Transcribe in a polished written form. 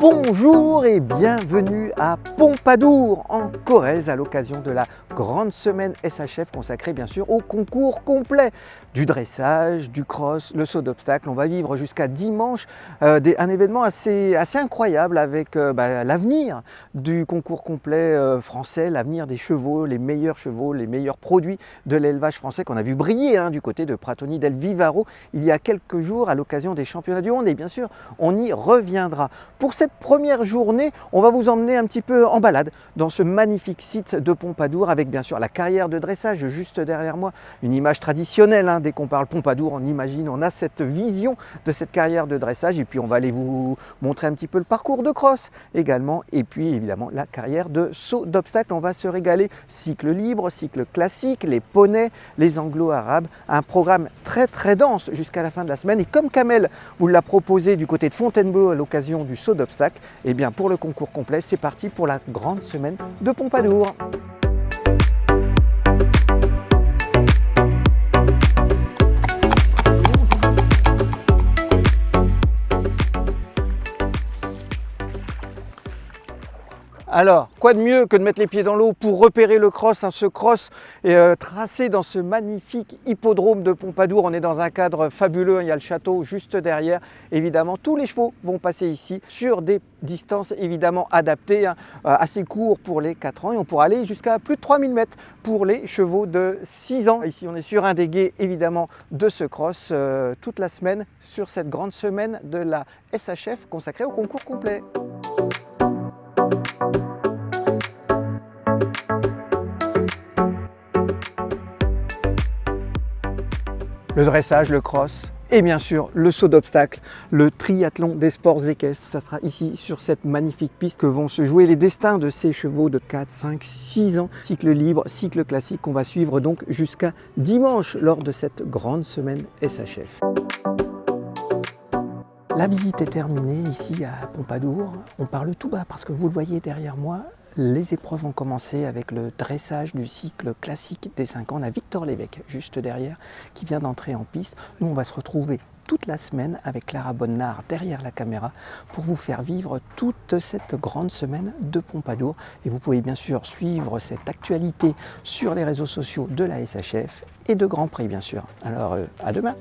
Bonjour et bienvenue à Pompadour en Corrèze à l'occasion de la grande semaine SHF consacrée bien sûr au concours complet du dressage, du cross, le saut d'obstacle. On va vivre jusqu'à dimanche un événement assez incroyable avec l'avenir du concours complet français, l'avenir des chevaux, les meilleurs produits de l'élevage français qu'on a vu briller du côté de Pratoni del Vivaro il y a quelques jours à l'occasion des championnats du monde et bien sûr on y reviendra. Pour cette première journée, on va vous emmener un petit peu en balade dans ce magnifique site de Pompadour avec bien sûr la carrière de dressage juste derrière moi, une image traditionnelle. Dès qu'on parle Pompadour, on imagine, on a cette vision de cette carrière de dressage et puis on va aller vous montrer un petit peu le parcours de cross également et puis évidemment la carrière de saut d'obstacle. On va se régaler, cycle libre, cycle classique, les poneys, les anglo-arabes, un programme très dense jusqu'à la fin de la semaine et comme Kamel vous l'a proposé du côté de Fontainebleau à l'occasion du saut d'obstacle, et bien pour le concours complet, c'est parti pour la grande semaine de Pompadour. Alors, quoi de mieux que de mettre les pieds dans l'eau pour repérer le cross, ce cross est tracé dans ce magnifique hippodrome de Pompadour. On est dans un cadre fabuleux, il y a le château juste derrière. Évidemment, tous les chevaux vont passer ici sur des distances évidemment adaptées, assez courts pour les 4 ans et on pourra aller jusqu'à plus de 3000 mètres pour les chevaux de 6 ans. Ici, on est sur un des gués évidemment de ce cross toute la semaine sur cette grande semaine de la SHF consacrée au concours complet. Le dressage, le cross et bien sûr le saut d'obstacle, le triathlon des sports équestres. Ça sera ici sur cette magnifique piste que vont se jouer les destins de ces chevaux de 4, 5, 6 ans. Cycle libre, cycle classique qu'on va suivre donc jusqu'à dimanche lors de cette grande semaine SHF. La visite est terminée ici à Pompadour. On parle tout bas parce que vous le voyez derrière moi. Les épreuves ont commencé avec le dressage du cycle classique des 5 ans. On a Victor Lévesque juste derrière qui vient d'entrer en piste. Nous, on va se retrouver toute la semaine avec Clara Bonnard derrière la caméra pour vous faire vivre toute cette grande semaine de Pompadour. Et vous pouvez bien sûr suivre cette actualité sur les réseaux sociaux de la SHF et de Grand Prix bien sûr. Alors à demain!